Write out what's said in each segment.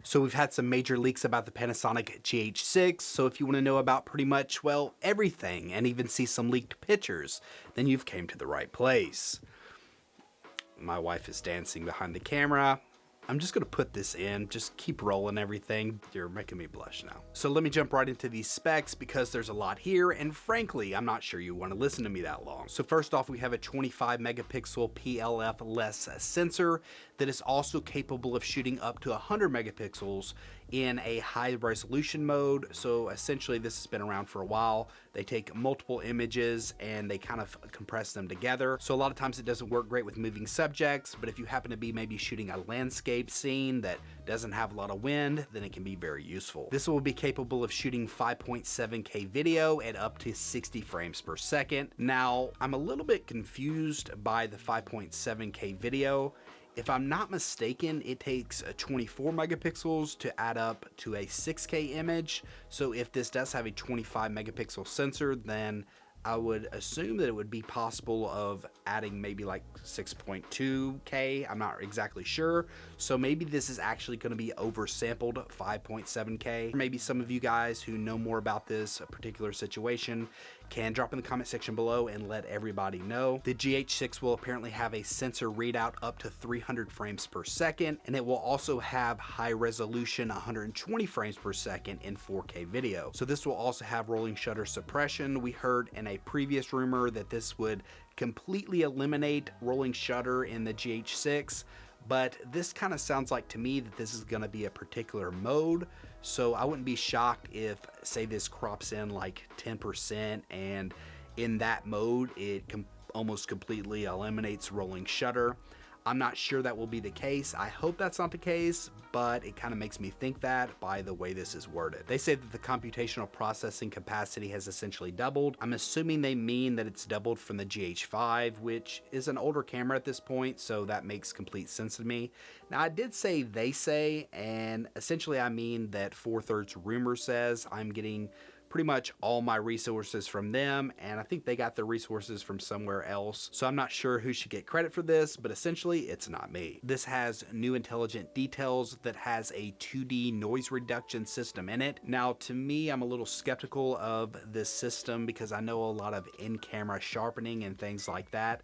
So we've had some major leaks about the Panasonic GH6, so if you want to know about pretty much, well, everything, and even see some leaked pictures, then you've came to the right place. My wife is dancing behind the camera. I'm just going to put this in, just keep rolling everything. You're making me blush now. So let me jump right into these specs because there's a lot here, and frankly, I'm not sure you want to listen to me that long. So first off, we have a 25 megapixel PLF-less sensor that is also capable of shooting up to 100 megapixels in a high resolution mode. So essentially this has been around for a while. They take multiple images and they kind of compress them together. So a lot of times it doesn't work great with moving subjects, but if you happen to be maybe shooting a landscape scene that doesn't have a lot of wind, then it can be very useful. This will be capable of shooting 5.7K video at up to 60 frames per second. Now, I'm a little bit confused by the 5.7K video. If I'm not mistaken, it takes 24 megapixels to add up to a 6K image. So if this does have a 25 megapixel sensor, then I would assume that it would be possible of adding maybe like 6.2K. I'm not exactly sure. So maybe this is actually going to be oversampled 5.7K. Maybe some of you guys who know more about this particular situation can drop in the comment section below and let everybody know. The GH6 will apparently have a sensor readout up to 300 frames per second, and it will also have high resolution 120 frames per second in 4K video. So this will also have rolling shutter suppression. We heard in a previous rumor that this would completely eliminate rolling shutter in the GH6, but this kind of sounds like to me that this is going to be a particular mode. So I wouldn't be shocked if, say, this crops in like 10% and in that mode it almost completely eliminates rolling shutter. I'm not sure that will be the case. I hope that's not the case, but it kind of makes me think that by the way this is worded. They say that the computational processing capacity has essentially doubled. I'm assuming they mean that it's doubled from the GH5, which is an older camera at this point, so that makes complete sense to me. Now, I did say they say, and essentially I mean that 4/3 rumor says. I'm getting pretty much all my resources from them, and I think they got their resources from somewhere else. So I'm not sure who should get credit for this, but essentially it's not me. This has new intelligent details that has a 2D noise reduction system in it. Now, to me, I'm a little skeptical of this system because I know a lot of in-camera sharpening and things like that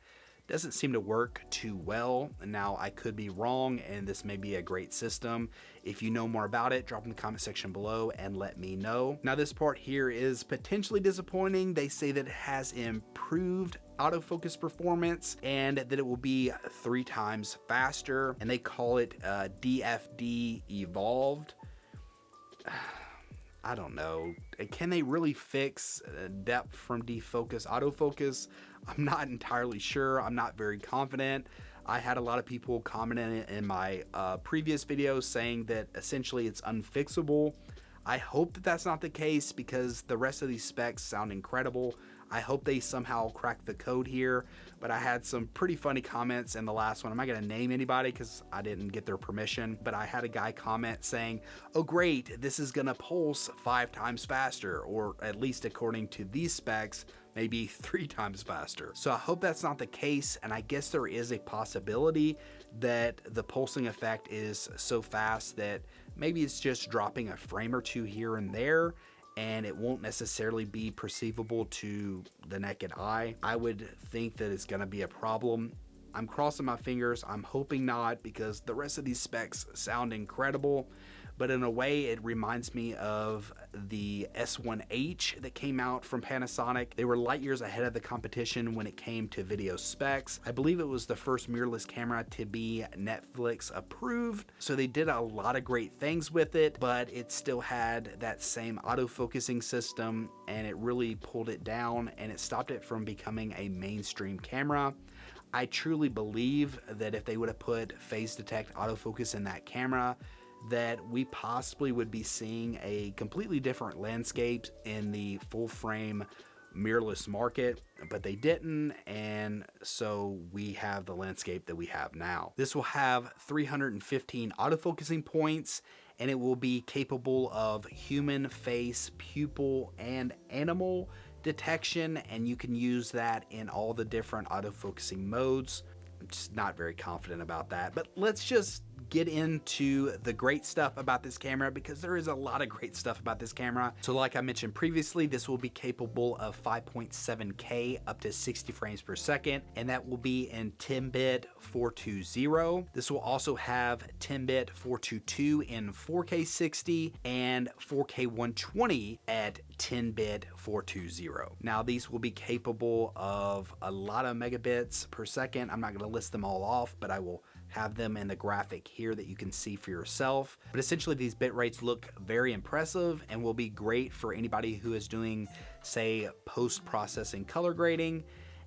doesn't seem to work too well. Now, I could be wrong, and this may be a great system. If you know more about it, drop in the comment section below and let me know. Now, this part here is potentially disappointing. They say that it has improved autofocus performance and that it will be 3 times faster, and they call it DFD Evolved. I don't know. Can they really fix depth from defocus autofocus? I'm not entirely sure. I'm not very confident. I had a lot of people commenting in my previous videos saying that essentially it's unfixable. I hope that that's not the case because the rest of these specs sound incredible. I hope they somehow crack the code here, but I had some pretty funny comments in the last one. I'm not going to name anybody because I didn't get their permission, but I had a guy comment saying, oh great, this is going to pulse 5 times faster, or at least according to these specs, maybe 3 times faster. So I hope that's not the case, and I guess there is a possibility that the pulsing effect is so fast that maybe it's just dropping a frame or 2 here and there, and it won't necessarily be perceivable to the naked eye. I would think that it's gonna be a problem. I'm crossing my fingers. I'm hoping not, because the rest of these specs sound incredible, but in a way it reminds me of the S1H that came out from Panasonic. They were light years ahead of the competition when it came to video specs. I believe it was the first mirrorless camera to be Netflix approved, so they did a lot of great things with it, but it still had that same autofocusing system, and it really pulled it down and it stopped it from becoming a mainstream camera. I truly believe that if they would have put phase detect autofocus in that camera, that we possibly would be seeing a completely different landscape in the full frame mirrorless market, but they didn't, and so we have the landscape that we have now. This will have 315 autofocusing points, and it will be capable of human, face, pupil, and animal detection, and you can use that in all the different autofocusing modes. I'm just not very confident about that, but let's just get into the great stuff about this camera, because there is a lot of great stuff about this camera. So like I mentioned previously, this will be capable of 5.7K up to 60 frames per second, and that will be in 10-bit 420. This will also have 10-bit 422 in 4K 60 and 4K 120 at 10-bit 420. Now these will be capable of a lot of megabits per second. I'm not going to list them all off, but I will have them in the graphic here that you can see for yourself. But essentially these bit rates look very impressive and will be great for anybody who is doing, say, post-processing color grading.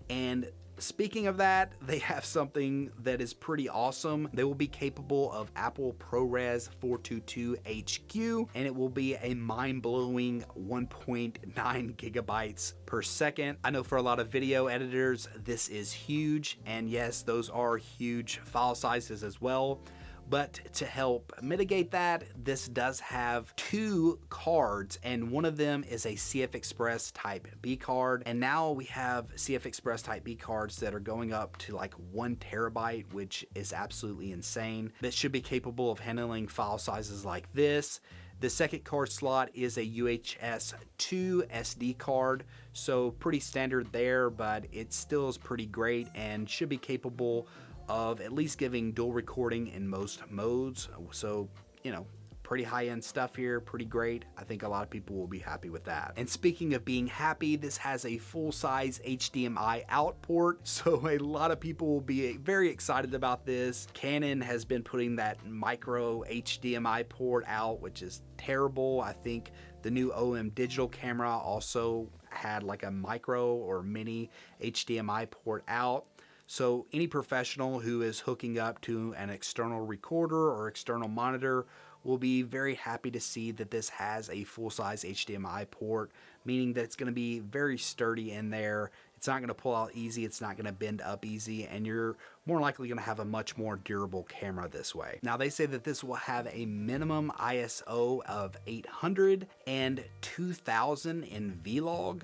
And speaking of that, they have something that is pretty awesome. They will be capable of Apple ProRes 422 HQ, and it will be a mind-blowing 1.9 gigabytes per second. I know for a lot of video editors, this is huge, and yes, those are huge file sizes as well. But to help mitigate that, this does have 2 cards, and one of them is a CF Express Type B card. And now we have CF Express Type B cards that are going up to like 1 terabyte, which is absolutely insane. This should be capable of handling file sizes like this. The second card slot is a UHS 2 SD card, so pretty standard there, but it still is pretty great and should be capable of at least giving dual recording in most modes. So, you know, pretty high-end stuff here, pretty great. I think a lot of people will be happy with that. And speaking of being happy, this has a full-size HDMI out port, so a lot of people will be very excited about this. Canon has been putting that micro HDMI port out, which is terrible. I think the new OM digital camera also had like a micro or mini HDMI port out. So any professional who is hooking up to an external recorder or external monitor will be very happy to see that this has a full-size HDMI port, meaning that it's going to be very sturdy in there. It's not going to pull out easy, it's not going to bend up easy, and you're more likely going to have a much more durable camera this way. Now they say that this will have a minimum ISO of 800 and 2000 in Vlog.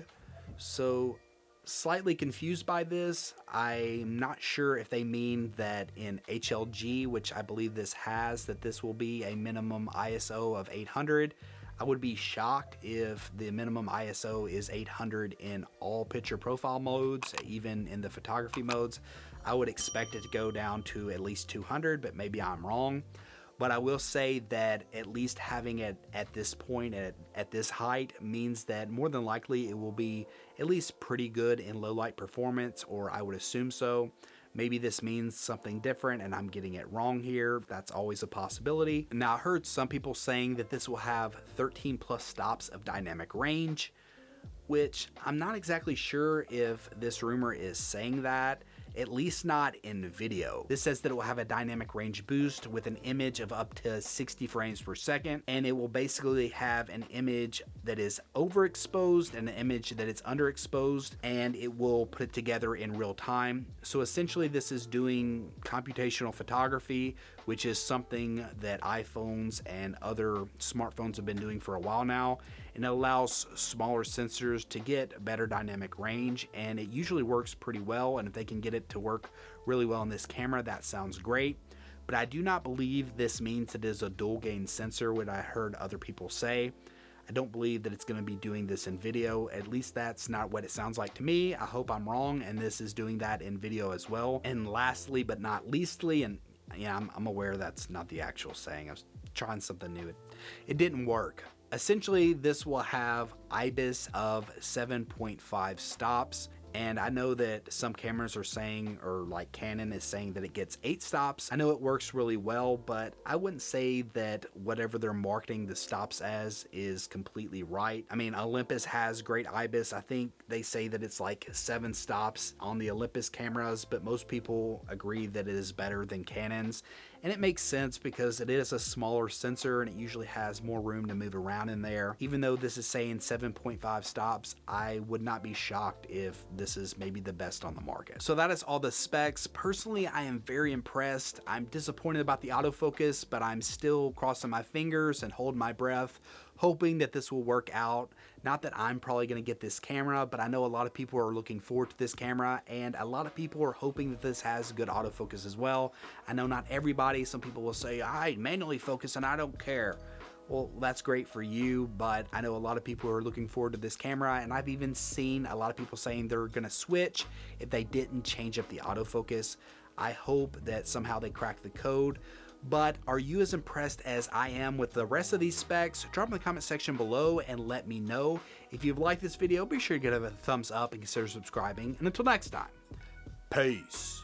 So slightly confused by this. I'm not sure if they mean that in HLG, which I believe this has, that this will be a minimum ISO of 800. I would be shocked if the minimum ISO is 800 in all picture profile modes, even in the photography modes. I would expect it to go down to at least 200, but maybe I'm wrong. But I will say that at least having it at this point, at this height, means that more than likely it will be at least pretty good in low light performance, or I would assume so. Maybe this means something different and I'm getting it wrong here. That's always a possibility. Now I heard some people saying that this will have 13 plus stops of dynamic range, which I'm not exactly sure if this rumor is saying that, at least not in video. This says that it will have a dynamic range boost with an image of up to 60 frames per second, and it will basically have an image that is overexposed and an image that is underexposed, and it will put it together in real time. So essentially this is doing computational photography, which is something that iPhones and other smartphones have been doing for a while now, and it allows smaller sensors to get better dynamic range, and it usually works pretty well. And if they can get it to work really well in this camera, that sounds great. But I do not believe this means it is a dual gain sensor, what I heard other people say. I don't believe that it's going to be doing this in video. At least that's not what it sounds like to me. I hope I'm wrong and this is doing that in video as well. And lastly but not leastly, and yeah, I'm aware that's not the actual saying. I was trying something new. It didn't work. Essentially, this will have IBIS of 7.5 stops. And I know that some cameras are saying, or like Canon is saying, that it gets 8 stops. I know it works really well, but I wouldn't say that whatever they're marketing the stops as is completely right. I mean, Olympus has great IBIS. I think they say that it's like 7 stops on the Olympus cameras, but most people agree that it is better than Canon's. And it makes sense because it is a smaller sensor and it usually has more room to move around in there. Even though this is saying 7.5 stops, I would not be shocked if this is maybe the best on the market. So that is all the specs. Personally, I am very impressed. I'm disappointed about the autofocus, but I'm still crossing my fingers and holding my breath hoping that this will work out. Not that I'm probably going to get this camera, but I know a lot of people are looking forward to this camera, and a lot of people are hoping that this has good autofocus as well. I know not everybody, some people will say, I manually focus and I don't care. Well, that's great for you, but I know a lot of people are looking forward to this camera, and I've even seen a lot of people saying they're going to switch if they didn't change up the autofocus. I hope that somehow they crack the code. But are you as impressed as I am with the rest of these specs? Drop in the comment section below and let me know. If you've liked this video, be sure to give it a thumbs up and consider subscribing. And until next time, peace.